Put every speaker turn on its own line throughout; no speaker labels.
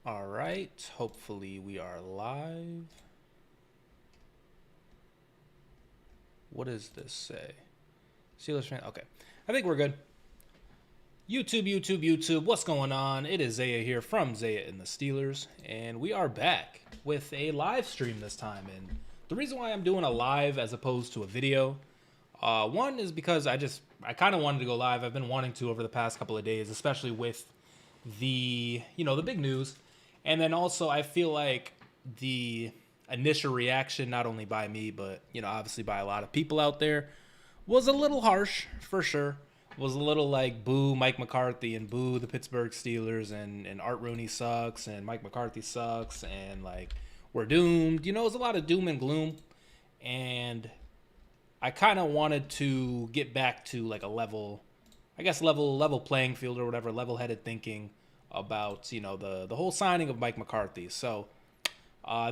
All right. Hopefully we are live. What does this say? Steelers fan. Okay. I think we're good. YouTube. What's going on? It is Zaya here from Zaya&TheSteelers, and we are back with a live stream this time. And the reason why I'm doing a live as opposed to a video, one is because I kind of wanted to go live. I've been wanting to over the past couple of days, especially with the big news. And then also I feel like the initial reaction, not only by me, but, obviously by a lot of people out there, was a little harsh for sure. Was a little like boo Mike McCarthy and boo the Pittsburgh Steelers and Art Rooney sucks and Mike McCarthy sucks and like we're doomed. It was a lot of doom and gloom. And I kind of wanted to get back to like a level playing field or whatever, level-headed thinking about, the whole signing of Mike McCarthy. So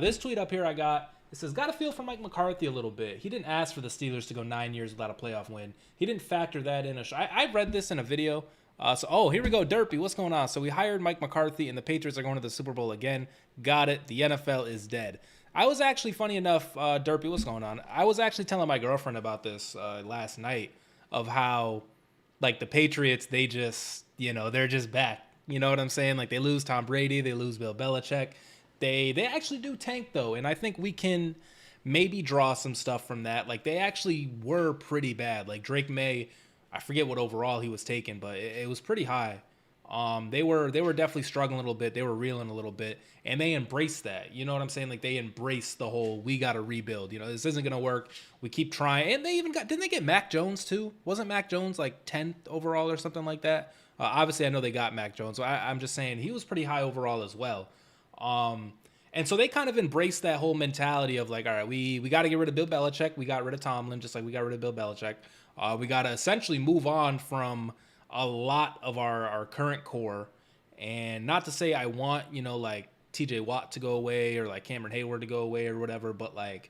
this tweet up here I got, it says, got a feel for Mike McCarthy a little bit. He didn't ask for the Steelers to go 9 years without a playoff win. He didn't factor that in. I read this in a video. Here we go, Derpy. What's going on? So we hired Mike McCarthy, and the Patriots are going to the Super Bowl again. Got it. The NFL is dead. I was actually, funny enough, Derpy, what's going on? I was actually telling my girlfriend about this last night of how, like, the Patriots, they just, they're just back. You know what I'm saying? Like, they lose Tom Brady. They lose Bill Belichick. They actually do tank, though, and I think we can maybe draw some stuff from that. Like, they actually were pretty bad. Like, Drake May, I forget what overall he was taking, but it was pretty high. They were definitely struggling a little bit. They were reeling a little bit, and they embraced that. You know what I'm saying? Like, they embraced the whole, we got to rebuild. This isn't going to work. We keep trying. And they even didn't they get Mac Jones, too? Wasn't Mac Jones, like, 10th overall or something like that? Obviously, I know they got Mac Jones, so I'm just saying he was pretty high overall as well. And so they kind of embraced that whole mentality of like, all right, we got to get rid of Bill Belichick. We got rid of Tomlin, just like we got rid of Bill Belichick. We got to essentially move on from a lot of our current core. And not to say I want, like TJ Watt to go away or like Cameron Hayward to go away or whatever, but like,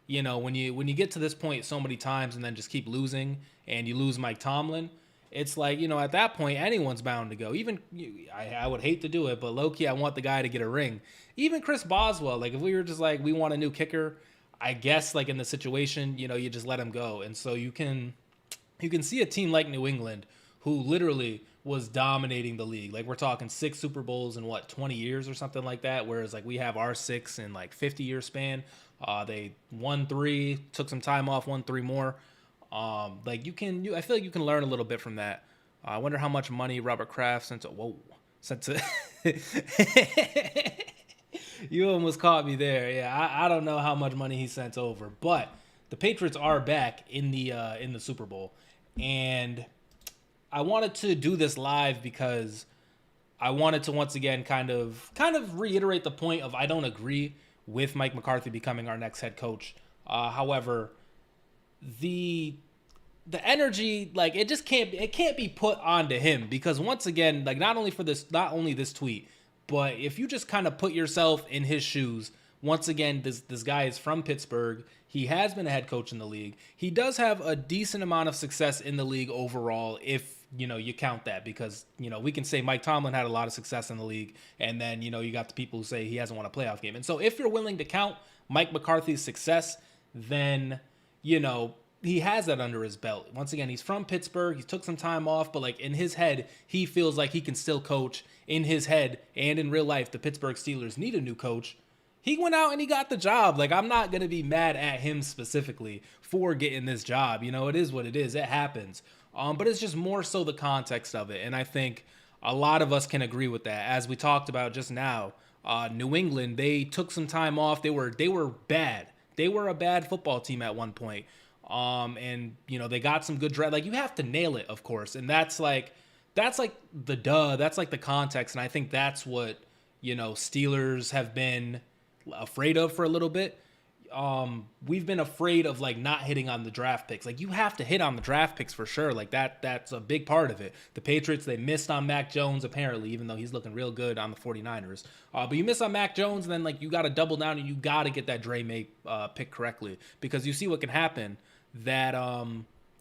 when you get to this point so many times and then just keep losing and you lose Mike Tomlin, it's like, at that point, anyone's bound to go. Even, I would hate to do it, but low-key, I want the guy to get a ring. Even Chris Boswell, like, if we were just like, we want a new kicker, I guess, like, in the situation, you just let him go. And so you can see a team like New England who literally was dominating the league. Like, we're talking 6 Super Bowls in, 20 years or something like that, whereas, like, we have our 6 in, like, 50-year span. They won 3, took some time off, won 3 more. I feel like you can learn a little bit from that. I wonder how much money Robert Kraft sent to you almost caught me there. Yeah, I don't know how much money he sent over, but the Patriots are back in the Super Bowl, and I wanted to do this live because I wanted to once again kind of reiterate the point of I don't agree with Mike McCarthy becoming our next head coach. However, the energy, like, it can't be put onto him, because once again, like, not only this tweet, but if you just kind of put yourself in his shoes, once again, this guy is from Pittsburgh. He has been a head coach in the league. He does have a decent amount of success in the league overall, if you count that, because we can say Mike Tomlin had a lot of success in the league, and then you got the people who say he hasn't won a playoff game. And so if you're willing to count Mike McCarthy's success, then he has that under his belt. Once again, he's from Pittsburgh. He took some time off, but like in his head, he feels like he can still coach. In his head and in real life, the Pittsburgh Steelers need a new coach. He went out and he got the job. Like, I'm not going to be mad at him specifically for getting this job. It is what it is. It happens. But it's just more so the context of it. And I think a lot of us can agree with that. As we talked about just now, New England, they took some time off. They were bad. They were a bad football team at one point. And they got some good draft. Like, you have to nail it, of course. And that's like that's like the context. And I think that's what, Steelers have been afraid of for a little bit. We've been afraid of like not hitting on the draft picks. Like, you have to hit on the draft picks for sure. Like that's a big part of it. The Patriots, they missed on Mac Jones apparently, even though he's looking real good on the 49ers. But you miss on Mac Jones, and then like you got to double down and you got to get that Dre May pick correctly, because you see what can happen.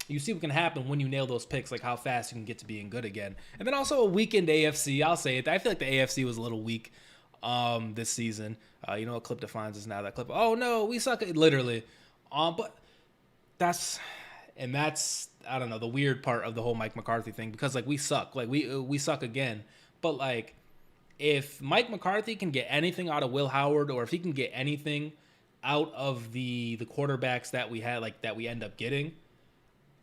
You see what can happen when you nail those picks, like how fast you can get to being good again. And then also a weakened AFC. I'll say it. I feel like the AFC was a little weak. this season. You know what clip defines us now? That clip. Oh no, we suck. Literally. But that's I don't know, the weird part of the whole Mike McCarthy thing, because like we suck. Like we suck again. But like if Mike McCarthy can get anything out of Will Howard, or if he can get anything out of the quarterbacks that we had, like that we end up getting,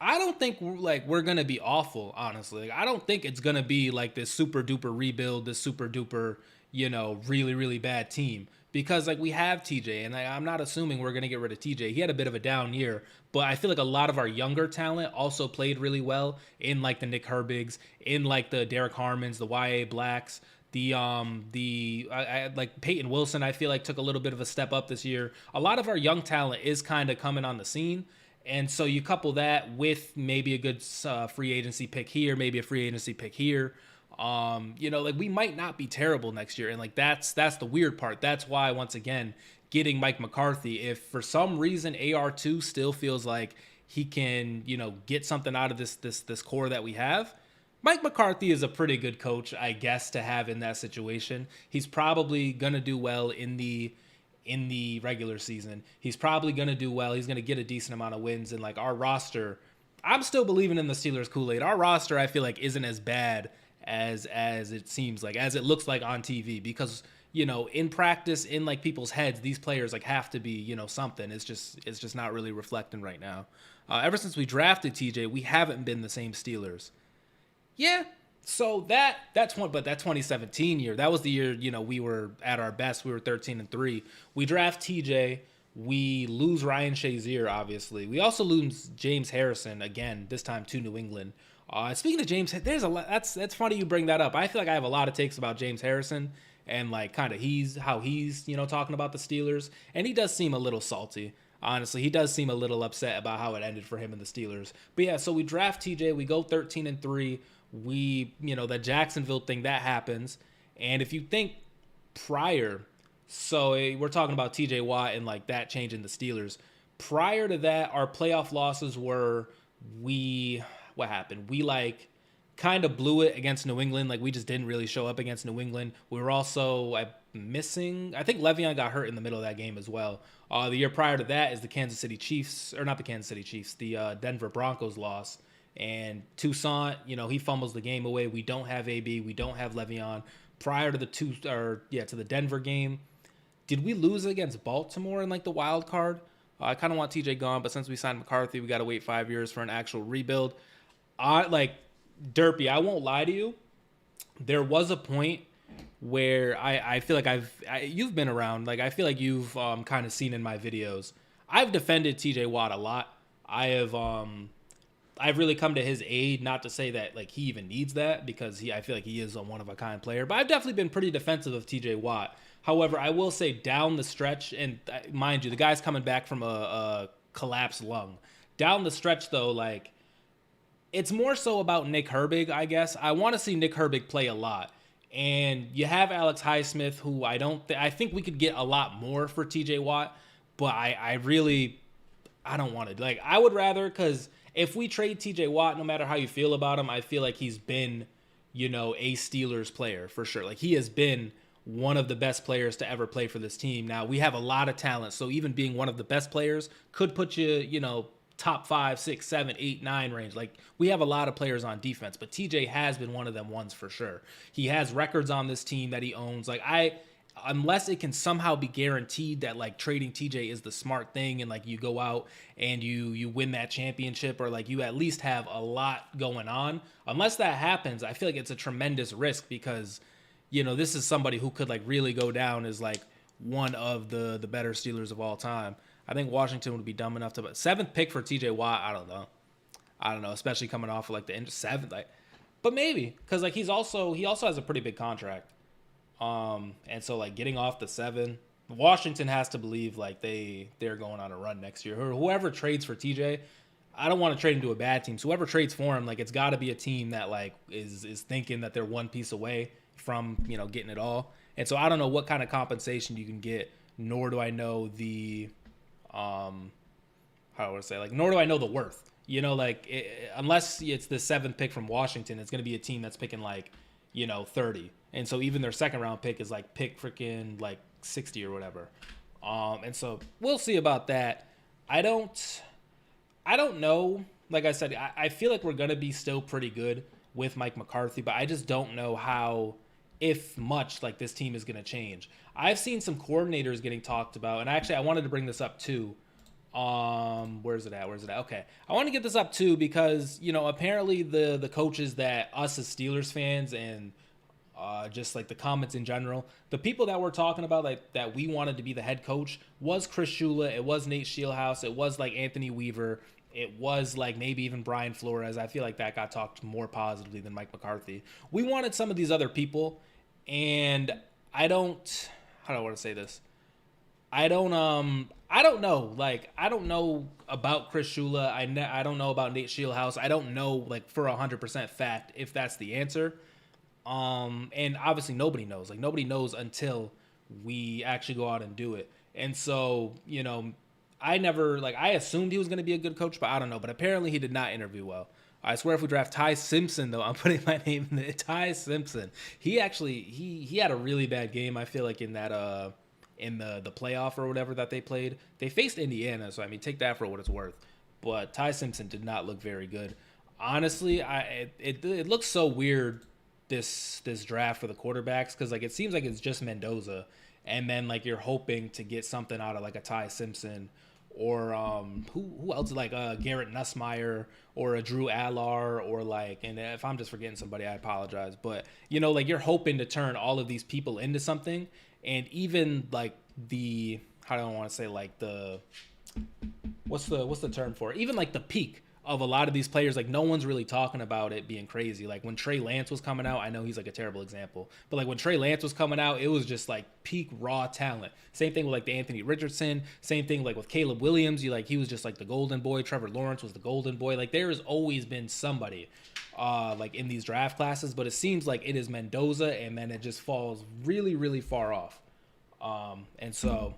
I don't think we're gonna be awful, honestly. Like, I don't think it's gonna be like this super duper rebuild, this super duper, really really bad team, because like we have TJ, and I'm not assuming we're gonna get rid of TJ. He had a bit of a down year, but I feel like a lot of our younger talent also played really well in like the Nick Herbigs, in like the Derek Harmons, the YA Blacks. Like Peyton Wilson, I feel like took a little bit of a step up this year. A lot of our young talent is kind of coming on the scene. And so you couple that with maybe a good free agency pick here, maybe a free agency pick here. Like we might not be terrible next year. And like that's the weird part. That's why, once again, getting Mike McCarthy, if for some reason AR2 still feels like he can, get something out of this core that we have, Mike McCarthy is a pretty good coach, I guess, to have in that situation. He's probably gonna do well in the regular season. He's probably going to do well. He's going to get a decent amount of wins. And like our roster, I'm still believing in the Steelers Kool-Aid. Our roster, I feel like, isn't as bad as it seems like, as it looks like on TV, because, in practice, in like people's heads, these players like have to be, something. It's just not really reflecting right now. Ever since we drafted TJ, we haven't been the same Steelers. Yeah. So that 2017 year, that was the year, we were at our best. We were 13-3. We draft TJ. We lose Ryan Shazier, obviously. We also lose James Harrison again, this time to New England. Speaking of James, there's a lot. That's funny you bring that up. I feel like I have a lot of takes about James Harrison, and like kind of how he's talking about the Steelers, and he does seem a little salty. Honestly, he does seem a little upset about how it ended for him and the Steelers. But yeah, so we draft TJ. We go 13-3. The Jacksonville thing, that happens. And if you think prior, so we're talking about TJ Watt and like that changing the Steelers. Prior to that, our playoff losses were, what happened? We like kind of blew it against New England. Like we just didn't really show up against New England. We were also missing, I think Le'Veon got hurt in the middle of that game as well. The year prior to that is the Kansas City Chiefs, or not the Kansas City Chiefs, the Denver Broncos loss. And Toussaint, he fumbles the game away. We don't have AB. We don't have Le'Veon. Prior to to the Denver game, did we lose against Baltimore in like the wild card? I kind of want TJ gone, but since we signed McCarthy, we got to wait 5 years for an actual rebuild. Derpy, I won't lie to you. There was a point where I feel like you've been around. Like I feel like you've kind of seen in my videos. I've defended TJ Watt a lot. I've really come to his aid, not to say that like he even needs that, because I feel like he is a one of a kind player, but I've definitely been pretty defensive of TJ Watt. However, I will say down the stretch, and mind you, the guy's coming back from a collapsed lung. Down the stretch though, like it's more so about Nick Herbig, I guess. I want to see Nick Herbig play a lot. And you have Alex Highsmith, who I think we could get a lot more for TJ Watt, but I don't want to. Like I would rather, because if we trade TJ Watt, no matter how you feel about him, I feel like he's been, a Steelers player for sure. Like he has been one of the best players to ever play for this team. Now we have a lot of talent, so even being one of the best players could put you, top 5, 6, 7, 8, 9 range. Like we have a lot of players on defense, but TJ has been one of them ones for sure. He has records on this team that he owns. Like unless it can somehow be guaranteed that like trading TJ is the smart thing, and like you go out and you win that championship, or like you at least have a lot going on, unless that happens, I feel like it's a tremendous risk, because this is somebody who could like really go down as like one of the better Steelers of all time. I think Washington would be dumb enough to, but 7th pick for TJ Watt, I don't know, especially coming off of like the 7th, like, but maybe, because like he also has a pretty big contract. And so like getting off the 7, Washington has to believe like they're going on a run next year. Or whoever trades for TJ, I don't want to trade him to a bad team. So whoever trades for him, like it's got to be a team that like is thinking that they're one piece away from getting it all. And so I don't know what kind of compensation you can get, nor do I know the nor do I know the worth. Unless it's the 7th pick from Washington, it's going to be a team that's picking like 30. And so even their second round pick is like pick freaking like 60 or whatever. And so we'll see about that. I don't know. Like I said, I feel like we're going to be still pretty good with Mike McCarthy, but I just don't know how, if much, like this team is going to change. I've seen some coordinators getting talked about, and actually I wanted to bring this up too. Where's it at? Okay. I want to get this up too because, apparently the coaches that us as Steelers fans and just like the comments in general, the people that we're talking about, like that we wanted to be the head coach, was Chris Shula, it was Nate Scheelhaase, it was like Anthony Weaver, it was like maybe even Brian Flores. I feel like that got talked more positively than Mike McCarthy. We wanted some of these other people, and how do I want to say this? I don't know. Like, I don't know about Chris Shula. I don't know about Nate Scheelhaase. I don't know, like, for 100% fact if that's the answer. And obviously nobody knows. Like, nobody knows until we actually go out and do it. And so, I assumed he was going to be a good coach, but I don't know. But apparently he did not interview well. I swear if we draft Ty Simpson, though, I'm putting my name in it. Ty Simpson. He actually, he had a really bad game, I feel like, in that, in the playoff or whatever that they played. They faced Indiana, so, I mean, take that for what it's worth. But Ty Simpson did not look very good. Honestly, it looks so weird, this draft for the quarterbacks, because, like, it seems like it's just Mendoza, and then, like, you're hoping to get something out of, like, a Ty Simpson or who else, like Garrett Nussmeier or a Drew Allar, or like, and if I'm just forgetting somebody, I apologize, but like you're hoping to turn all of these people into something. And even like how do I want to say, like what's the term for it? Even like the peak of a lot of these players, like no one's really talking about it being crazy. Like when Trey Lance was coming out, I know he's like a terrible example, but like when Trey Lance was coming out, it was just like peak raw talent. Same thing with like the Anthony Richardson. Same thing like with Caleb Williams. He was just like the golden boy. Trevor Lawrence was the golden boy. Like there has always been somebody like in these draft classes, but it seems like it is Mendoza, and then it just falls really, really far off. And so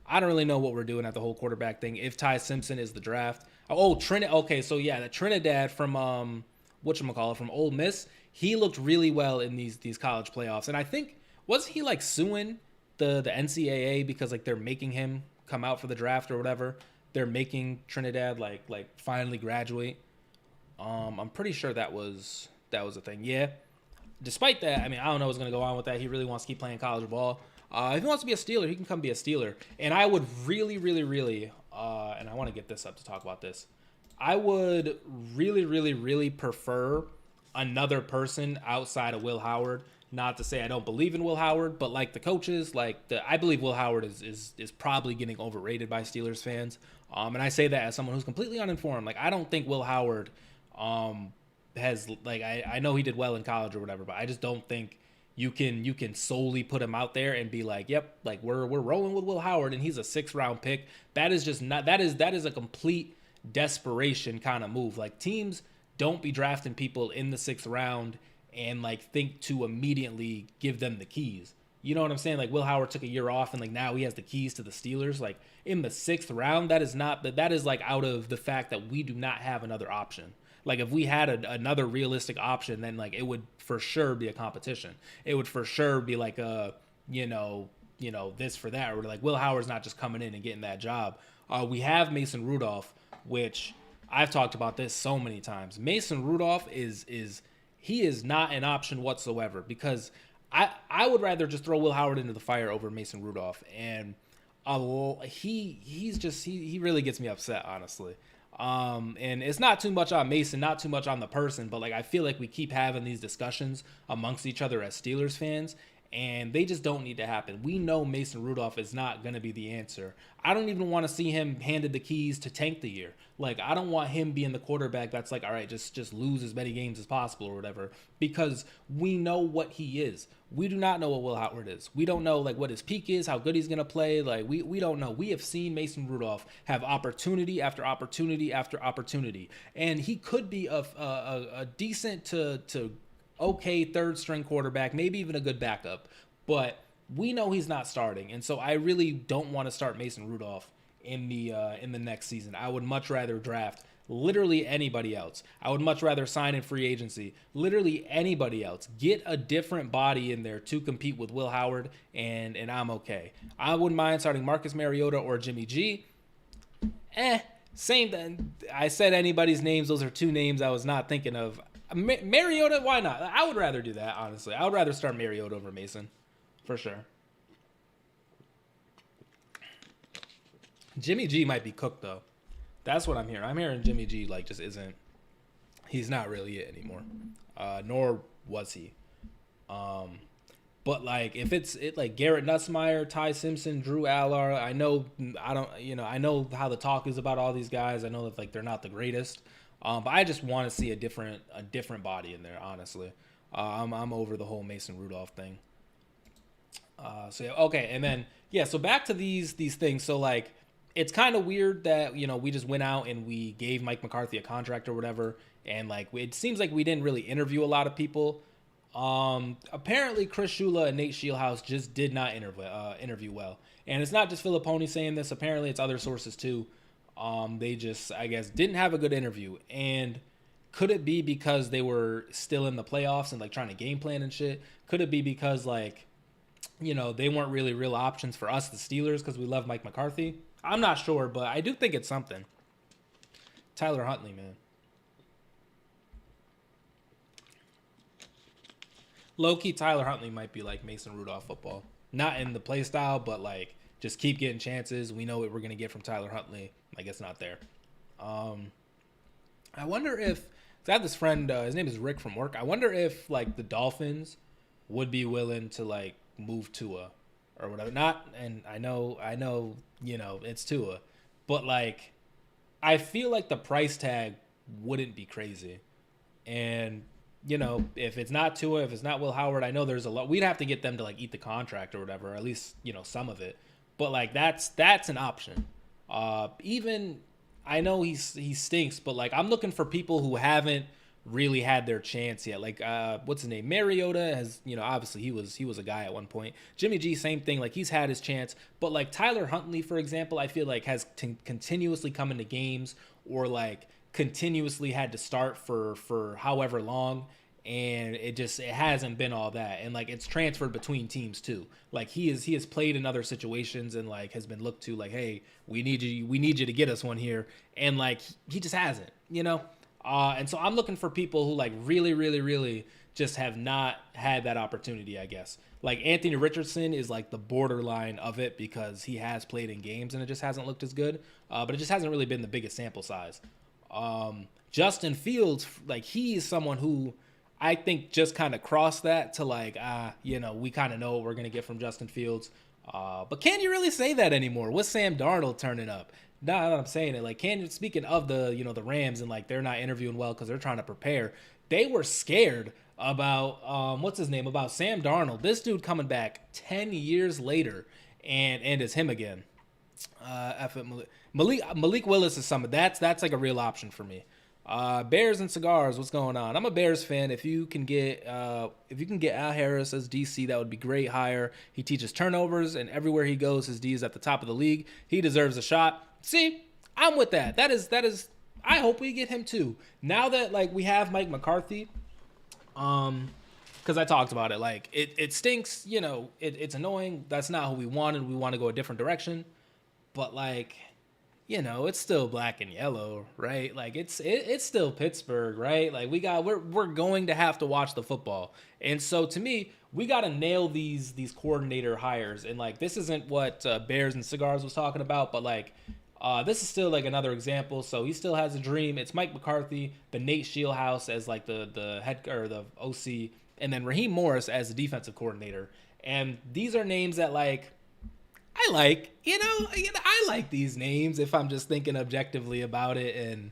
I don't really know what we're doing at the whole quarterback thing. If Ty Simpson is the draft. Oh, Trinidad. Okay, so yeah, the Trinidad from whatchamacallit, from Ole Miss, he looked really well in these college playoffs. And I think, wasn't he like suing the NCAA because like they're making him come out for the draft or whatever? They're making Trinidad like finally graduate. I'm pretty sure that was a thing. Yeah. Despite that, I mean, I don't know what's gonna go on with that. He really wants to keep playing college ball. If he wants to be a Steeler, he can come be a Steeler. And I would really, really, really, and I want to get this up to talk about this. I would really, really, really prefer another person outside of Will Howard. Not to say I don't believe in Will Howard, but like the coaches, I believe Will Howard is probably getting overrated by Steelers fans. And I say that as someone who's completely uninformed. Like, I don't think Will Howard has, like, I know he did well in college or whatever, but I just don't think you can solely put him out there and be like, yep, like we're rolling with Will Howard and he's a 6th round pick. That is just not, that is a complete desperation kind of move. Like, teams don't be drafting people in the 6th round and like think to immediately give them the keys. You know what I'm saying? Like, Will Howard took a year off and like now he has the keys to the Steelers. Like, in the 6th round, that is like out of the fact that we do not have another option. Like, if we had another realistic option, then like it would for sure be a competition. It would for sure be like a, this for that, or like Will Howard's not just coming in and getting that job. We have Mason Rudolph, which I've talked about this so many times. Mason Rudolph is not an option whatsoever, because I would rather just throw Will Howard into the fire over Mason Rudolph. And he really gets me upset, honestly. And it's not too much on Mason, not too much on the person, but like I feel like we keep having these discussions amongst each other as Steelers fans, and they just don't need to happen. We know Mason Rudolph is not going to be the answer. I don't even want to see him handed the keys to tank the year. Like, I don't want him being the quarterback that's like, all right, just lose as many games as possible or whatever, because we know what he is. We do not know what Will Howard is. We don't know like what his peak is, how good he's going to play. Like, we don't know. We have seen Mason Rudolph have opportunity after opportunity after opportunity, and he could be a decent to okay 3rd string quarterback, maybe even a good backup, but we know he's not starting. And so I really don't want to start Mason Rudolph in the next season. I would much rather draft literally anybody else. I would much rather sign in free agency. Literally anybody else. Get a different body in there to compete with Will Howard, and I'm okay. I wouldn't mind starting Marcus Mariota or Jimmy G. Same. I said anybody's names. Those are two names I was not thinking of. Mariota, why not? I would rather do that, honestly. I would rather start Mariota over Mason, for sure. Jimmy G might be cooked, though. That's what I'm hearing. I'm hearing Jimmy G, like, just isn't... He's not really it anymore. Nor was he. But, like, if it's like Garrett Nussmeier, Ty Simpson, Drew Allard, I know how the talk is about all these guys. I know that, like, they're not the greatest. But I just want to see a different body in there, honestly. I'm over the whole Mason Rudolph thing. So, yeah, okay, and then, yeah, so back to these things. So, like, it's kind of weird that, we just went out and we gave Mike McCarthy a contract or whatever, and, like, it seems like we didn't really interview a lot of people. Apparently Chris Shula and Nate Scheelhaus just did not interview well. And it's not just Filipponi saying this. Apparently it's other sources, too. They just, I guess, didn't have a good interview. And could it be because they were still in the playoffs and, like, trying to game plan and shit? Could it be because, like, they weren't really real options for us, the Steelers, because we love Mike McCarthy? I'm not sure, but I do think it's something. Tyler Huntley, man. Low-key, Tyler Huntley might be like Mason Rudolph football. Not in the play style, but, like, just keep getting chances. We know what we're going to get from Tyler Huntley. Like, it's not there. I wonder if... I have this friend, his name is Rick from work. I wonder if, like, the Dolphins would be willing to, like, move Tua or whatever. Not, and I know, it's Tua. But, like, I feel like the price tag wouldn't be crazy. And, if it's not Tua, if it's not Will Howard, I know there's a lot. We'd have to get them to, like, eat the contract or whatever, or at least, some of it. But, like, that's an option. Even, I know he stinks, but, like, I'm looking for people who haven't really had their chance yet. Like, what's his name? Mariota has, obviously he was a guy at one point. Jimmy G, same thing. Like, he's had his chance. But, like, Tyler Huntley, for example, I feel like has continuously come into games or, like, continuously had to start for however long. And it hasn't been all that. And, like, it's transferred between teams too. Like, he has played in other situations and, like, has been looked to like, hey, we need you to get us one here. And, like, he just hasn't, and so I'm looking for people who, like, really, really, really just have not had that opportunity, I guess. Like, Anthony Richardson is, like, the borderline of it because he has played in games and it just hasn't looked as good. But it just hasn't really been the biggest sample size. Justin Fields, like, he is someone who I think just kind of crossed that to, like, we kind of know what we're going to get from Justin Fields. But can you really say that anymore? With Sam Darnold turning up? Now that I'm saying it, like, speaking of the, the Rams and, like, they're not interviewing well because they're trying to prepare. They were scared about, about Sam Darnold. This dude coming back 10 years later and it's him again. Malik Willis is something. That's like a real option for me. Bears and cigars, what's going on? I'm a Bears fan. If you can get Al Harris as DC, that would be great hire. He teaches turnovers, and everywhere he goes, his D is at the top of the league. He deserves a shot. See, I'm with that. That is. I hope we get him too. Now that, like, we have Mike McCarthy, because I talked about it. Like, it stinks. It's annoying. That's not who we wanted. We want to go a different direction, but, like, it's still black and yellow, right? Like, it's still Pittsburgh, right? Like, we're going to have to watch the football. And so, to me, we got to nail these coordinator hires. And, like, this isn't what Bears and Cigars was talking about, but, like, this is still, like, another example. So he still has a dream. It's Mike McCarthy, the Nate Scheelhaus as, like, the head or the OC, and then Raheem Morris as the defensive coordinator. And these are names that, like, I like, I like these names if I'm just thinking objectively about it and,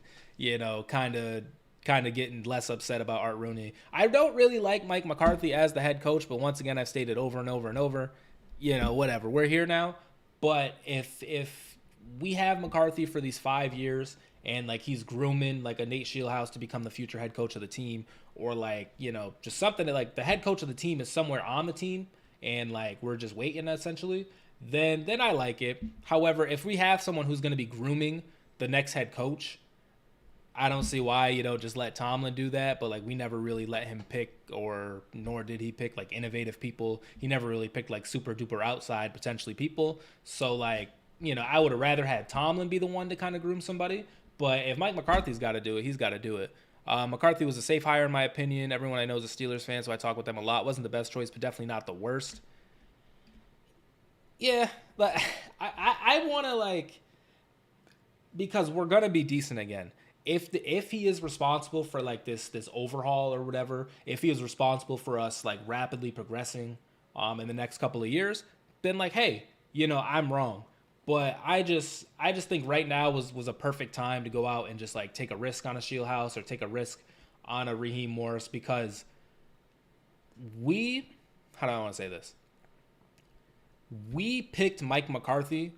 kind of getting less upset about Art Rooney. I don't really like Mike McCarthy as the head coach, but once again, I've stated over and over and over, whatever. We're here now. But if we have McCarthy for these 5 years and, like, he's grooming, like, a Nate Scheelhaus to become the future head coach of the team, or, like, just something that, like, the head coach of the team is somewhere on the team and, like, we're just waiting essentially, then I like it. However, if we have someone who's going to be grooming the next head coach, I don't see why you don't just let Tomlin do that, but like we never really let him pick, or nor did he pick like innovative people. He never really picked like super duper outside potentially people. So like, I would have rather had Tomlin be the one to kind of groom somebody. But if Mike McCarthy's got to do it, he's got to do it. McCarthy was a safe hire in my opinion. Everyone I know is a Steelers fan, so I talk with them a lot. Wasn't the best choice, but definitely not the worst. Yeah, but I want to like, because we're gonna be decent again. If he is responsible for like this overhaul or whatever, if he is responsible for us like rapidly progressing in the next couple of years, then like, hey, I'm wrong. But I just think right now was a perfect time to go out and just like take a risk on a Shieldhouse or take a risk on a Raheem Morris, because how do I want to say this? We picked Mike McCarthy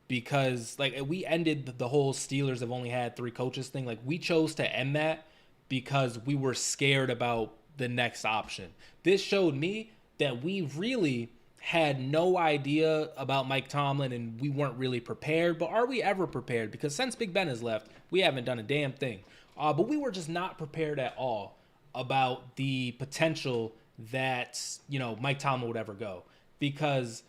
because like we ended the whole Steelers have only had 3 coaches thing. Like we chose to end that because we were scared about the next option. This showed me that we really had no idea about Mike Tomlin and we weren't really prepared. But are we ever prepared? Because since Big Ben has left, we haven't done a damn thing. But we were just not prepared at all about the potential that, Mike Tomlin would ever go, because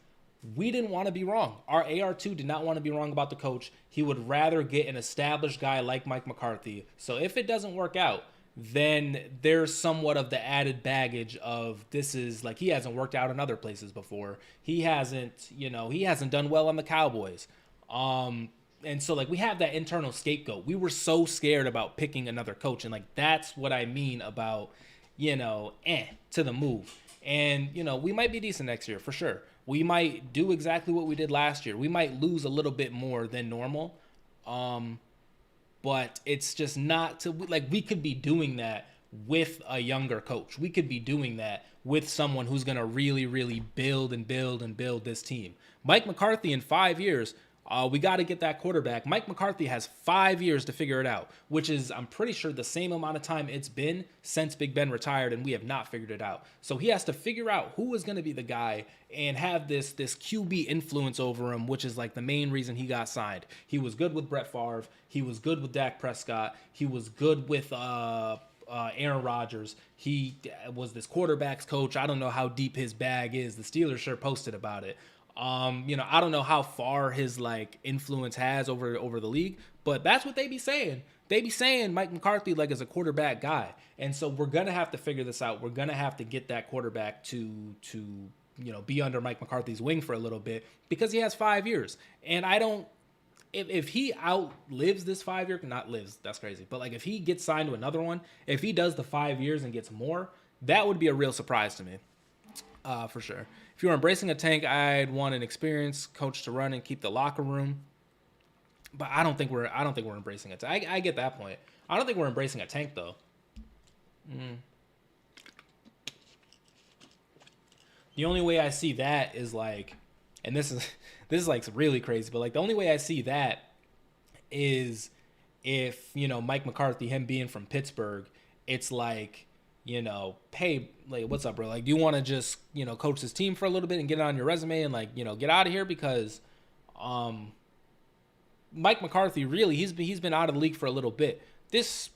we didn't want to be wrong. Our AR2 did not want to be wrong about the coach. He would rather get an established guy like Mike McCarthy. So if it doesn't work out, then there's somewhat of the added baggage of this is like he hasn't worked out in other places before. He hasn't done well on the Cowboys. And so like we have that internal scapegoat. We were so scared about picking another coach, and like that's what I mean about, to the move. And we might be decent next year for sure. We might do exactly what we did last year. We might lose a little bit more than normal. But it's just not to like, we could be doing that with a younger coach. We could be doing that with someone who's going to really, really build this team. Mike McCarthy in 5 years, we got to get that quarterback. Mike McCarthy has 5 years to figure it out, which is, I'm pretty sure, the same amount of time it's been since Big Ben retired, and we have not figured it out. So he has to figure out who is going to be the guy and have this QB influence over him, which is like the main reason he got signed. He was good with Brett Favre. He was good with Dak Prescott. He was good with Aaron Rodgers. He was this quarterback's coach. I don't know how deep his bag is. The Steelers sure posted about it. I don't know how far his like influence has over the league, but that's what they be saying. They be saying Mike McCarthy like is a quarterback guy. And so we're going to have to figure this out. We're going to have to get that quarterback to be under Mike McCarthy's wing for a little bit, because he has 5 years. And if he outlives this 5 year, not lives, that's crazy. But like if he gets signed to another one, if he does the 5 years and gets more, that would be a real surprise to me. For sure. If you were embracing a tank, I'd want an experienced coach to run and keep the locker room. But I don't think we're embracing a tank. I get that point. I don't think we're embracing a tank though. The only way I see that is like, and this is like really crazy, but like the only way I see that is if, Mike McCarthy, him being from Pittsburgh, it's like, hey, like, what's up, bro? Like, do you want to just, coach this team for a little bit and get it on your resume and like, get out of here? Because Mike McCarthy, really, he's been out of the league for a little bit. This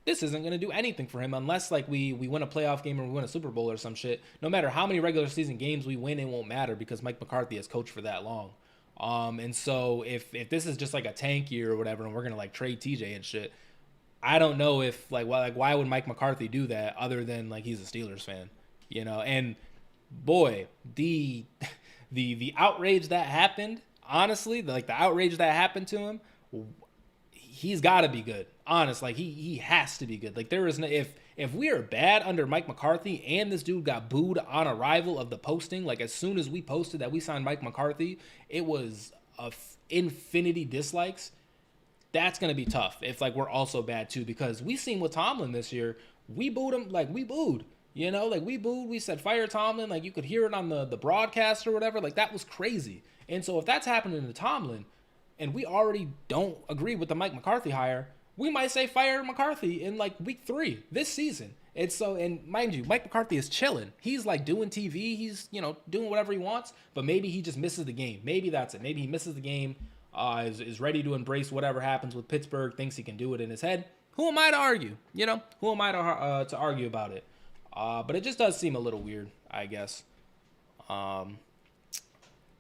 isn't going to do anything for him unless like we win a playoff game or we win a Super Bowl or some shit. No matter how many regular season games we win, it won't matter because Mike McCarthy has coached for that long. And so if this is just like a tank year or whatever, and we're going to like trade TJ and shit, I don't know if why would Mike McCarthy do that other than like he's a Steelers fan, and boy, the outrage that happened, honestly, the outrage that happened to him, he's got to be good. Honest, like he has to be good. Like there is no, if we are bad under Mike McCarthy and this dude got booed on arrival of the posting, like as soon as we posted that we signed Mike McCarthy, it was infinity dislikes. That's going to be tough if like we're also bad too, because we seen with Tomlin this year, we booed him, like we booed, we said fire Tomlin, like you could hear it on the broadcast or whatever, like that was crazy. And so if that's happening to Tomlin and we already don't agree with the Mike McCarthy hire, we might say fire McCarthy in like week 3 this season. And so, and mind you, Mike McCarthy is chilling. He's like doing TV, he's, doing whatever he wants, but maybe he just misses the game. Maybe that's it. Maybe he misses the game. Is ready to embrace whatever happens with Pittsburgh, thinks he can do it in his head. who am I to argue? You know, who am I to argue about it? But it just does seem a little weird, I guess. But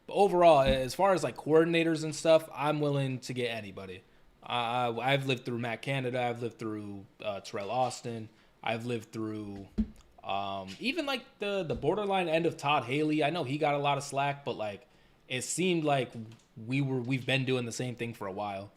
overall, as far as like coordinators and stuff, I'm willing to get anybody. I've lived through Matt Canada. I've lived through Terrell Austin. I've lived through even like the borderline end of Todd Haley. I know he got a lot of slack, but like it seemed like we've been doing the same thing for a while.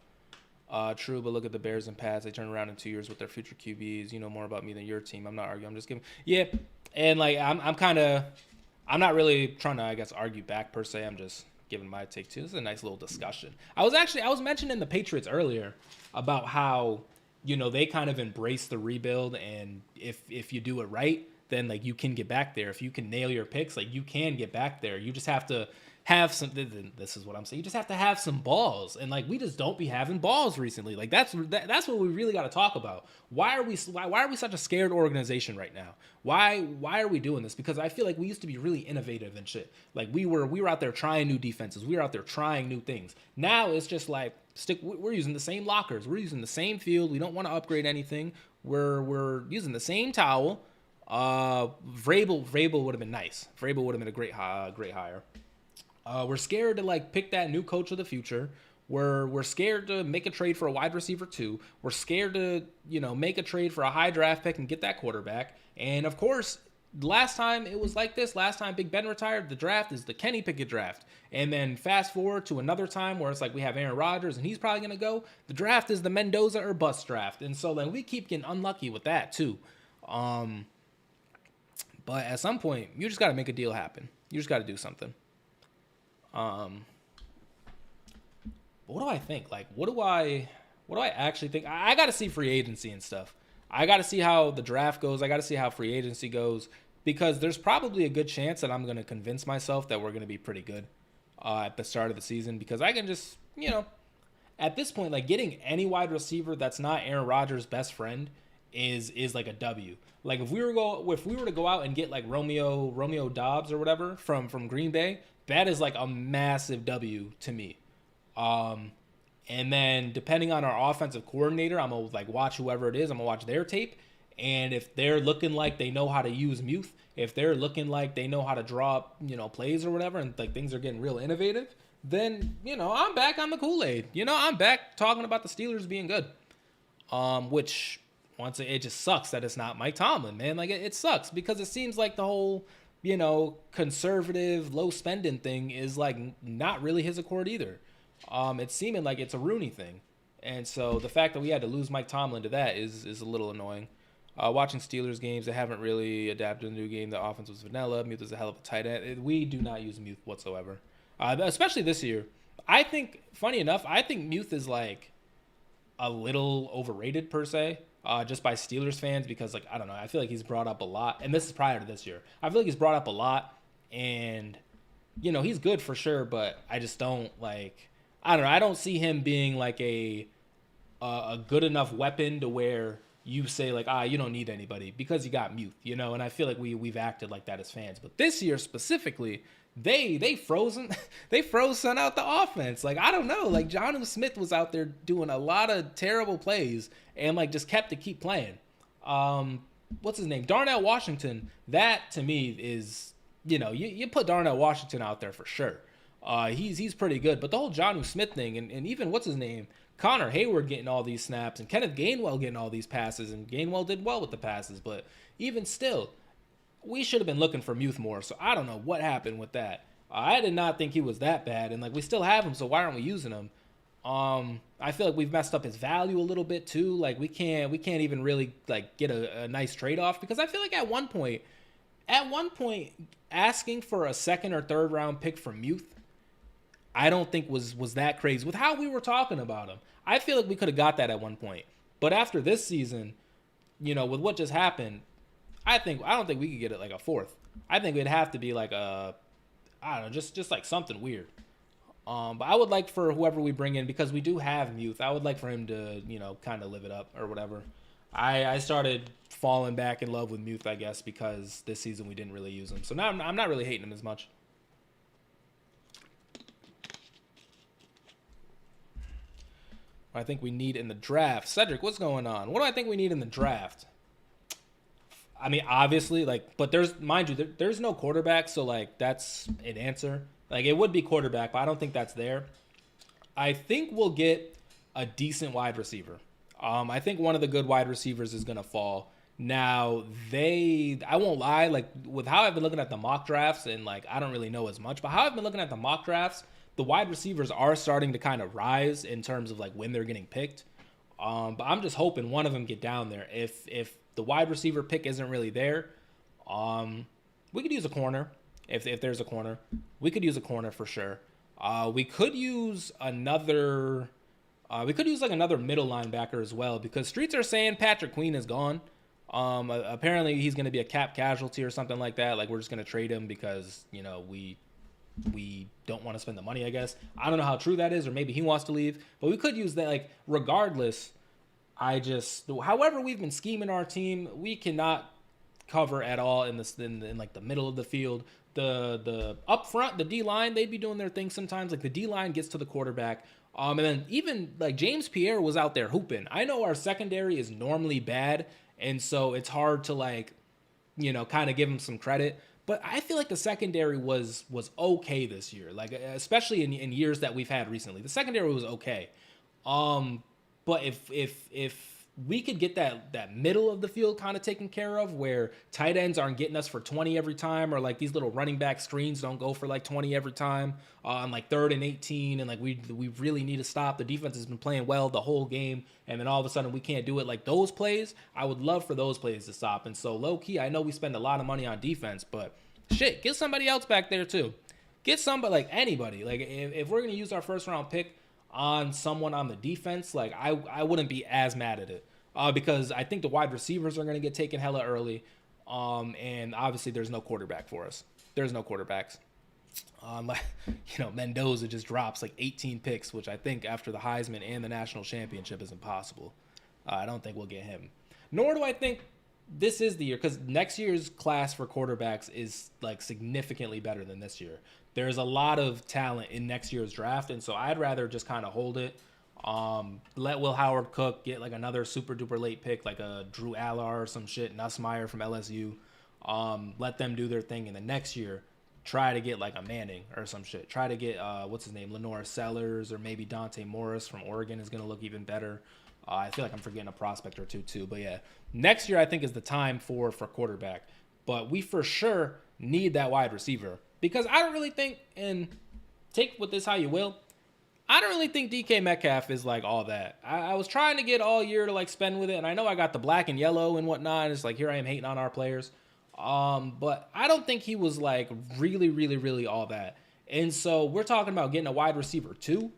True, but look at the Bears and Pats. They turned around in 2 years with their future QBs. You know more about me than your team. I'm not arguing. I'm just giving. Yeah, and like I'm not really trying to, I guess, argue back per se. I'm just giving my take too. This is a nice little discussion. I was mentioning the Patriots earlier about how, you know, they kind of embrace the rebuild, and if you do it right, then like you can get back there. If you can nail your picks, like you can get back there. You just have to have some. This is what I'm saying. You just have to have some balls, and like we just don't be having balls recently. Like that's what we really got to talk about. Why are we such a scared organization right now? Why are we doing this? Because I feel like we used to be really innovative and shit. Like we were out there trying new defenses. We were out there trying new things. Now it's just like we're using the same lockers. We're using the same field. We don't want to upgrade anything. We're using the same towel. Vrabel would have been nice. Vrabel would have been a great hire. We're scared to like pick that new coach of the future. We're scared to make a trade for a wide receiver too. We're scared to, you know, make a trade for a high draft pick and get that quarterback. And of course, last time it was like this. Last time Big Ben retired, the draft is the Kenny Pickett draft. And then fast forward to another time where it's like we have Aaron Rodgers and he's probably going to go. The draft is the Mendoza or bust draft. And so then we keep getting unlucky with that too. But at some point, you just got to make a deal happen. You just got to do something. What do I think? Like, what do I actually think? I got to see free agency and stuff. I got to see how the draft goes. I got to see how free agency goes, because there's probably a good chance that I'm going to convince myself that we're going to be pretty good at the start of the season, because I can just, you know, at this point, like getting any wide receiver that's not Aaron Rodgers' best friend is like a W. Like if we were to go out and get like Romeo Dobbs or whatever from Green Bay, that is like a massive W to me. And then depending on our offensive coordinator, I'm gonna like watch whoever it is. I'm gonna watch their tape, and if they're looking like they know how to use Muth, if they're looking like they know how to draw up, you know, plays or whatever, and like things are getting real innovative, then, you know, I'm back on the Kool-Aid. You know, I'm back talking about the Steelers being good. Which once it just sucks that it's not Mike Tomlin, man. Like it sucks because it seems like the whole, you know, conservative, low spending thing is like not really his accord either. It's seeming like it's a Rooney thing. And so the fact that we had to lose Mike Tomlin to that is a little annoying. Watching Steelers games, they haven't really adapted to the new game. The offense was vanilla. Muth is a hell of a tight end. We do not use Muth whatsoever. Especially this year. I think, funny enough, I think Muth is like a little overrated per se. Just by Steelers fans, because like I don't know, I feel like he's brought up a lot, and this is prior to this year. I feel like he's brought up a lot, and you know he's good for sure, but I just don't like. I don't know. I don't see him being like a good enough weapon to where you say like you don't need anybody because you got Muth, you know. And I feel like we've acted like that as fans, but this year specifically, they froze Son out the offense. Like I don't know, like Jonnu Smith was out there doing a lot of terrible plays and like just keep playing. What's his name? Darnell Washington. That to me is, you know, you put Darnell Washington out there for sure. He's pretty good, but the whole Jonnu Smith thing and even what's his name? Connor Hayward getting all these snaps and Kenneth Gainwell getting all these passes, and Gainwell did well with the passes, but even still, we should have been looking for Muth more. So I don't know what happened with that. I did not think he was that bad, and like we still have him, so why aren't we using him? I feel like we've messed up his value a little bit too. Like we can't even really like get a nice trade off, because I feel like at one point asking for a second or third round pick for Muth, I don't think was that crazy with how we were talking about him. I feel like we could have got that at one point, but after this season, you know, with what just happened, I don't think we could get it like a fourth. I think it'd have to be like I don't know, just like something weird. But I would like for whoever we bring in, because we do have Muth, I would like for him to, you know, kind of live it up or whatever. I started falling back in love with Muth, I guess, because this season we didn't really use him. So now I'm not really hating him as much. What I think we need in the draft. Cedric, what's going on? What do I think we need in the draft? I mean, obviously, like, but mind you, there's no quarterback, so like that's an answer. Like, it would be quarterback, but I don't think that's there. I think we'll get a decent wide receiver. I think one of the good wide receivers is gonna fall. Now, I won't lie, like with how I've been looking at the mock drafts, and like I don't really know as much, but how I've been looking at the mock drafts, the wide receivers are starting to kind of rise in terms of like when they're getting picked. But I'm just hoping one of them get down there. If the wide receiver pick isn't really there, we could use a corner. If there's a corner, we could use a corner for sure. We could use another. We could use like another middle linebacker as well, because streets are saying Patrick Queen is gone. Apparently he's going to be a cap casualty or something like that. Like, we're just going to trade him because, you know, we don't want to spend the money, I guess. I don't know how true that is, or maybe he wants to leave, but we could use that. Like, regardless, however we've been scheming our team, we cannot cover at all in like the middle of the field. The up front, the D line, they'd be doing their thing sometimes. Like, the D line gets to the quarterback. And then even like James Pierre was out there hooping. I know our secondary is normally bad, and so it's hard to like, you know, kind of give him some credit. But I feel like the secondary was okay this year, like especially in years that we've had recently. The secondary was okay. But if we could get that middle of the field kind of taken care of, where tight ends aren't getting us for 20 every time, or like these little running back screens don't go for like 20 every time on like 3rd and 18, and like we really need to stop. The defense has been playing well the whole game, and then all of a sudden we can't do it. Like, those plays, I would love for those plays to stop. And so low key, I know we spend a lot of money on defense, but shit, get somebody else back there too. Get somebody, like anybody. Like, if we're gonna use our first round pick on someone on the defense, like I wouldn't be as mad at it. Because I think the wide receivers are going to get taken hella early. And obviously there's no quarterback for us. There's no quarterbacks. Mendoza just drops like 18 picks, which I think after the Heisman and the national championship is impossible. I don't think we'll get him. Nor do I think this is the year, because next year's class for quarterbacks is like significantly better than this year. There's a lot of talent in next year's draft, and so I'd rather just kind of hold it. Let Will Howard cook, get like another super duper late pick, like a Drew Allar or some shit, Nussmeier from LSU. Let them do their thing, and the next year try to get like a Manning or some shit. Try to get what's his name, Lenore Sellers, or maybe Dante Morris from Oregon is going to look even better. I feel like I'm forgetting a prospect or two too, but yeah, next year I think is the time for quarterback. But we for sure need that wide receiver, because I don't really think, and take with this how you will, I don't really think DK Metcalf is like all that. I was trying to get all year to like spend with it, and I know I got the black and yellow and whatnot, and it's like, here I am hating on our players. But I don't think he was like really, really, really all that. And so we're talking about getting a wide receiver too.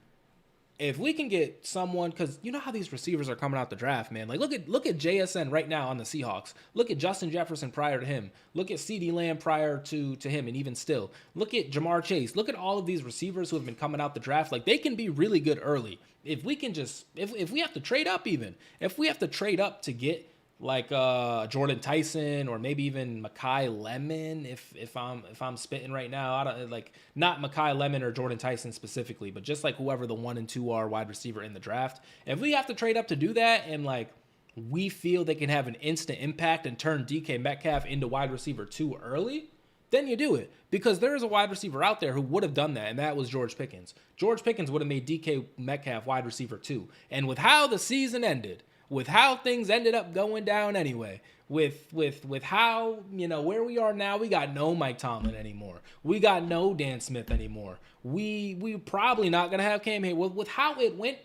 If we can get someone, because you know how these receivers are coming out the draft, man. Like, look at JSN right now on the Seahawks. Look at Justin Jefferson prior to him. Look at CeeDee Lamb prior to him, and even still. Look at Jamar Chase. Look at all of these receivers who have been coming out the draft. Like, they can be really good early. If we can just, if we have to trade up even. If we have to trade up to get like Jordan Tyson, or maybe even Mekhi Lemon, if I'm spitting right now. I don't like, not Mekhi Lemon or Jordan Tyson specifically, but just like whoever the 1 and 2 are wide receiver in the draft. If we have to trade up to do that, and like we feel they can have an instant impact and turn DK Metcalf into wide receiver 2 early, then you do it. Because there is a wide receiver out there who would have done that, and that was George Pickens. George Pickens would have made DK Metcalf wide receiver 2. And with how the season ended, with how things ended up going down anyway, with how, you know, where we are now, we got no Mike Tomlin anymore. We got no Dan Smith anymore. We probably not going to have Cam Hayward. With how it went,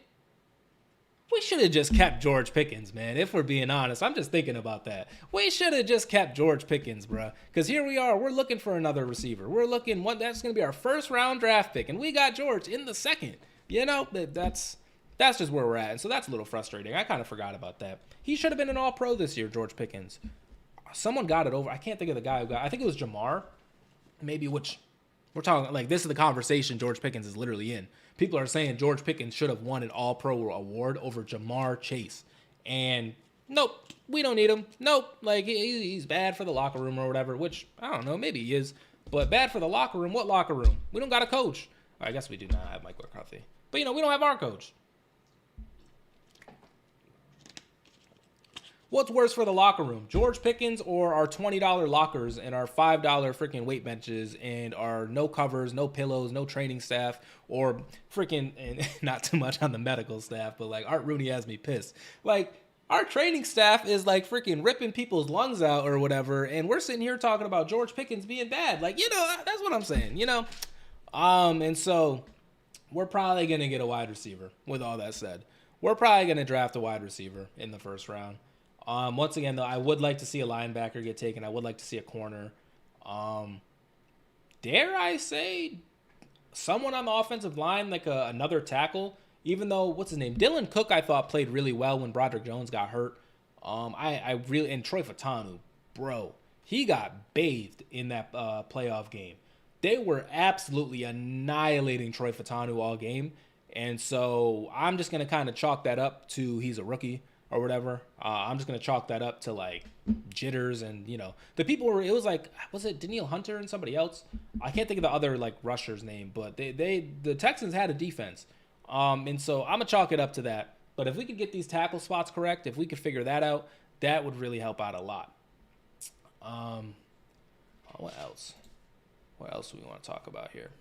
we should have just kept George Pickens, man. If we're being honest, I'm just thinking about that. We should have just kept George Pickens, bro. Because here we are. We're looking for another receiver. We're looking, that's going to be our first round draft pick, and we got George in the second. You know, that's just where we're at. And so that's a little frustrating. I kind of forgot about that. He should have been an all-pro this year, George Pickens. Someone got it over. I can't think of the guy who got, I think it was Jamar. Maybe, which we're talking, like, this is the conversation George Pickens is literally in. People are saying George Pickens should have won an all-pro award over Jamar Chase. And nope, we don't need him. Nope, like, he's bad for the locker room or whatever, which, I don't know, maybe he is. But bad for the locker room? What locker room? We don't got a coach. I guess we do not have Mike McCarthy. But, you know, we don't have our coach. What's worse for the locker room, George Pickens or our $20 lockers and our $5 freaking weight benches and our no covers, no pillows, no training staff, or freaking, and not too much on the medical staff, but like Art Rooney has me pissed. Like, our training staff is like freaking ripping people's lungs out or whatever, and we're sitting here talking about George Pickens being bad. Like, that's what I'm saying, And so we're probably going to get a wide receiver. With all that said, we're probably going to draft a wide receiver in the first round. Once again, though, I would like to see a linebacker get taken. I would like to see a corner. Dare I say someone on the offensive line, like another tackle, even though, what's his name? Dylan Cook, I thought, played really well when Broderick Jones got hurt. I really, and Troy Fautanu, bro, he got bathed in that playoff game. They were absolutely annihilating Troy Fautanu all game. And so I'm just going to kind of chalk that up to he's a rookie or whatever. I'm just going to chalk that up to like jitters and, the people were, it was like, was it Danielle Hunter and somebody else? I can't think of the other like rusher's name, but the Texans had a defense. And so I'm going to chalk it up to that. But if we could get these tackle spots correct, if we could figure that out, that would really help out a lot. What else? What else do we want to talk about here?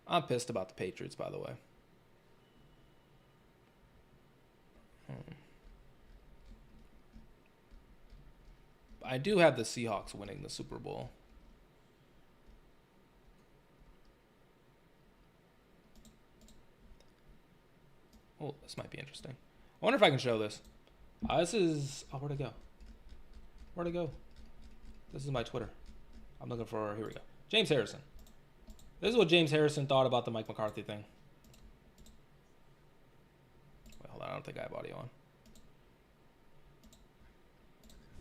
I'm pissed about the Patriots, by the way. I do have the Seahawks winning the Super Bowl. Oh, this might be interesting. I wonder if I can show this. This is... Oh, where'd it go? Where'd it go? This is my Twitter. I'm looking for... Here we go. James Harrison. This is what James Harrison thought about the Mike McCarthy thing. Wait, hold on. I don't think I have audio on.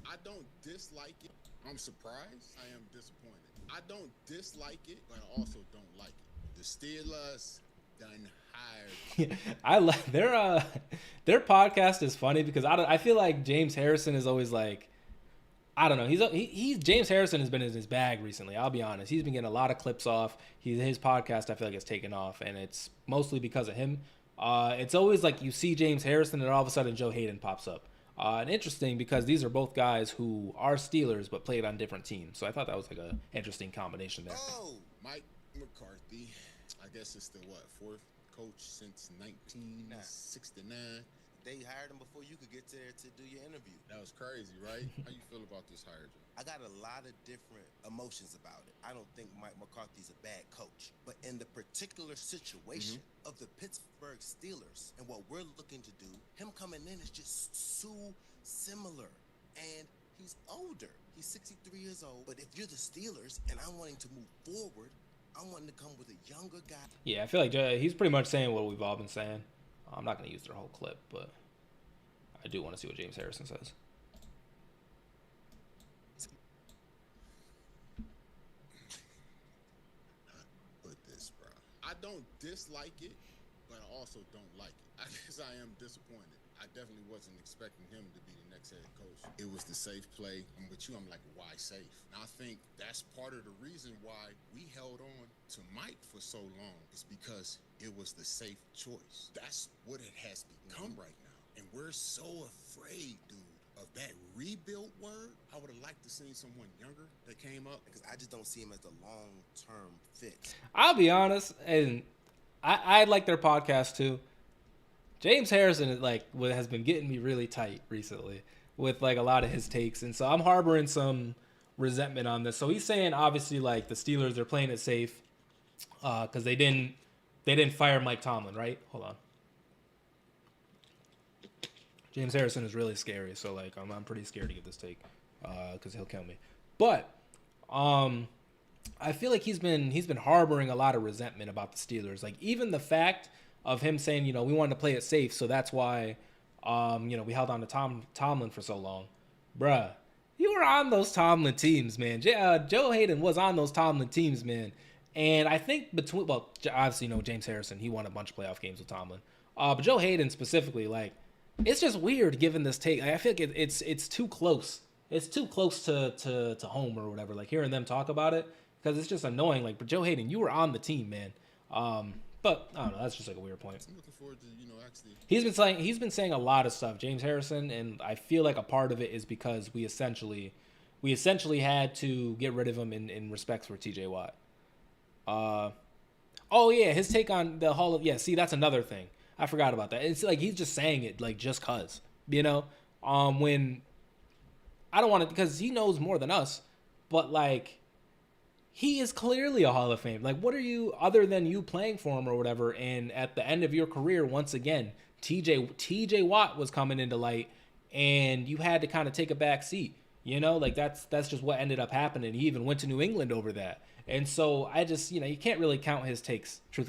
I don't dislike it. I'm surprised. I am disappointed. I don't dislike it, but I also don't like it. The Steelers done hired.
I like their podcast is funny because I feel like James Harrison is always like, I don't know. He's James Harrison has been in his bag recently. I'll be honest. He's been getting a lot of clips off. His podcast I feel like has taken off, and it's mostly because of him. It's always like you see James Harrison, and all of a sudden Joe Hayden pops up. And interesting because these are both guys who are Steelers but played on different teams. So I thought that was like an interesting combination there.
Oh, Mike McCarthy. I guess it's the fourth coach since 1969.
They hired him before you could get there to do your interview.
That was crazy, right? How you feel about this hire, Joe?
I got a lot of different emotions about it. I don't think Mike McCarthy's a bad coach, but in the particular situation of the Pittsburgh Steelers and what we're looking to do, him coming in is just so similar. And he's older. He's 63 years old. But if you're the Steelers and I'm wanting to move forward, I'm wanting to come with a younger guy.
Yeah, I feel like he's pretty much saying what we've all been saying. I'm not going to use their whole clip, but I do want to see what James Harrison says.
Put this, bro. I don't dislike it, but I also don't like it. I guess I am disappointed. I definitely wasn't expecting him to be the next head coach. It was the safe play. I'm with you. I'm like, why safe? And I think that's part of the reason why we held on to Mike for so long is because it was the safe choice. That's what it has become right now. And we're so afraid, dude, of that rebuild word. I would have liked to see someone younger that came up.
Because I just don't see him as the long-term fix.
I'll be honest, and I like their podcast too. James Harrison has been getting me really tight recently with like a lot of his takes, and so I'm harboring some resentment on this. So he's saying obviously like the Steelers are playing it safe because they didn't fire Mike Tomlin, right? Hold on. James Harrison is really scary, so like I'm pretty scared to get this take because he'll kill me. But I feel like he's been harboring a lot of resentment about the Steelers. Like even the fact of him saying, we wanted to play it safe, so that's why, we held on to Tomlin for so long. Bruh, you were on those Tomlin teams, man. Joe Hayden was on those Tomlin teams, man. And I think obviously, James Harrison, he won a bunch of playoff games with Tomlin. But Joe Hayden specifically, like, it's just weird given this take. I feel like it's too close. It's too close to home or whatever, like hearing them talk about it, because it's just annoying. Like, but Joe Hayden, you were on the team, man. But I don't know. That's just like a weird point.
I'm looking forward to, actually.
He's been saying a lot of stuff, James Harrison, and I feel like a part of it is because we essentially had to get rid of him in respects for TJ Watt. Oh yeah, his take on the Hall of see, that's another thing. I forgot about that. It's like he's just saying it like just cause, when I don't want to, because he knows more than us, but like he is clearly a Hall of Fame. Like, what are you, other than you playing for him or whatever, and at the end of your career, once again, TJ Watt was coming into light, and you had to kind of take a back seat. Like that's just what ended up happening. He even went to New England over that. And so I just, you can't really count his takes. I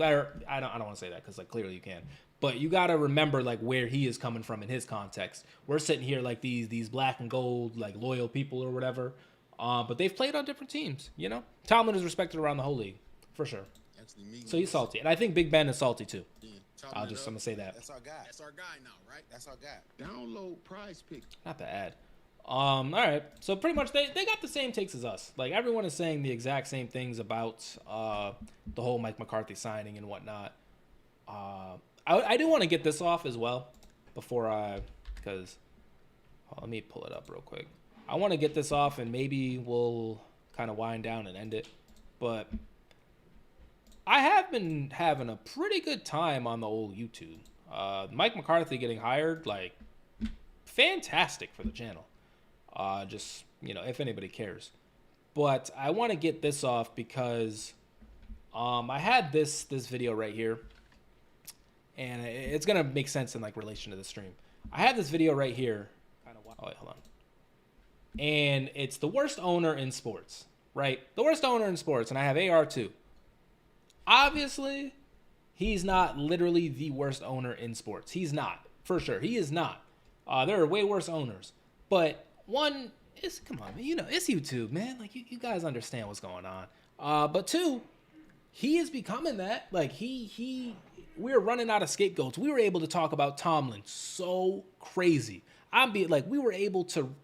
don't want to say that because like clearly you can. But you got to remember like where he is coming from in his context. We're sitting here like these black and gold, like loyal people or whatever. But they've played on different teams, Tomlin is respected around the whole league, for sure.
Actually,
so he's salty. And I think Big Ben is salty too.
Yeah,
I'm going to say that.
That's our guy.
That's our guy now, right?
That's our guy.
Download Prize Pick.
Not the ad. All right. So pretty much they got the same takes as us. Like everyone is saying the exact same things about the whole Mike McCarthy signing and whatnot. I do want to get this off as well because let me pull it up real quick. I want to get this off and maybe we'll kind of wind down and end it. But I have been having a pretty good time on the old YouTube. Mike McCarthy getting hired, like fantastic for the channel. Just, if anybody cares. But I want to get this off because I had this video right here. And it's going to make sense in like relation to the stream. I had this video right here. Oh, wait, hold on. And it's the worst owner in sports, right? The worst owner in sports. And I have AR too. Obviously, he's not literally the worst owner in sports. He's not. For sure. He is not. There are way worse owners. But one is, come on, man, it's YouTube, man. Like, you guys understand what's going on. But two, he is becoming that. Like, we're running out of scapegoats. We were able to talk about Tomlin so crazy. We were able to,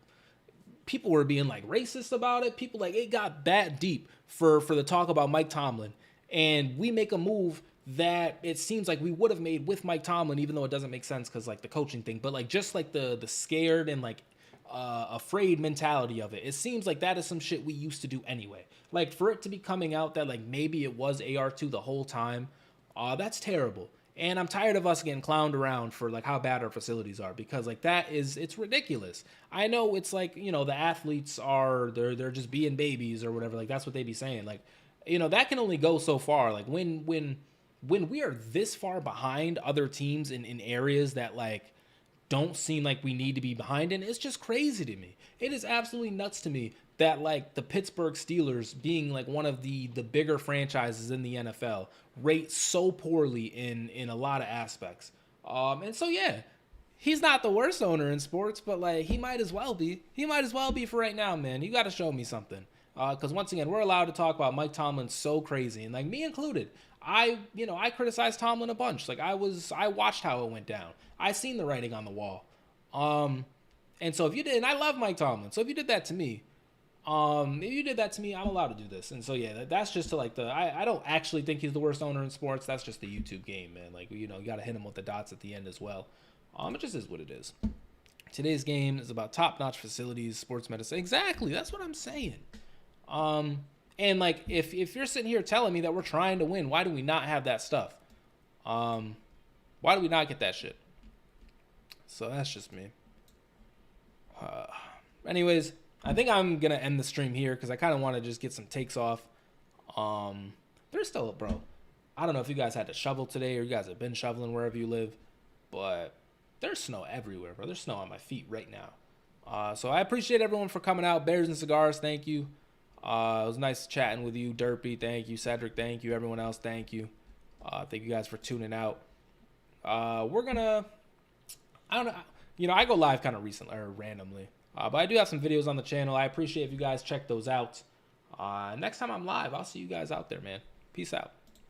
people were being, like, racist about it. People, like, it got that deep for the talk about Mike Tomlin. And we make a move that it seems like we would have made with Mike Tomlin, even though it doesn't make sense because, like, the coaching thing. But, like, just, like, the scared and, like, afraid mentality of it. It seems like that is some shit we used to do anyway. Like, for it to be coming out that, like, maybe it was AR2 the whole time, that's terrible. And I'm tired of us getting clowned around for, like, how bad our facilities are because, like, it's ridiculous. I know it's like, the athletes are, they're just being babies or whatever. Like, that's what they be saying. Like, that can only go so far. Like, when we are this far behind other teams in areas that, like, don't seem like we need to be behind in, it's just crazy to me. It is absolutely nuts to me that, like, the Pittsburgh Steelers, being like one of the bigger franchises in the NFL, rate so poorly in a lot of aspects. And so yeah, he's not the worst owner in sports, but like he might as well be. He might as well be for right now, man. You got to show me something. Because once again, we're allowed to talk about Mike Tomlin so crazy, and like me included. I criticized Tomlin a bunch. Like I watched how it went down. I seen the writing on the wall. And so if you did, and I love Mike Tomlin. So if you did that to me, I'm allowed to do this. And so yeah, that's just to like I don't actually think he's the worst owner in sports. That's just the YouTube game, man. Like you got to hit him with the dots at the end as well. It just is what it is. Today's game is about top-notch facilities, sports medicine. Exactly, that's what I'm saying. And like if you're sitting here telling me that we're trying to win, why do we not have that stuff? Why do we not get that shit? So that's just me. Anyways, I think I'm gonna end the stream here because I kind of want to just get some takes off. There's still, bro, I don't know if you guys had to shovel today or you guys have been shoveling wherever you live, but there's snow everywhere, bro. There's snow on my feet right now. So I appreciate everyone for coming out. Bears and Cigars, thank you. It was nice chatting with you. Derpy, thank you. Cedric, thank you. Everyone else, thank you. Thank you guys for tuning out. We're gonna, I don't know, I go live kind of recently or randomly, but I do have some videos on the channel. I appreciate if you guys check those out. Next time I'm live, I'll see you guys out there, man. Peace out.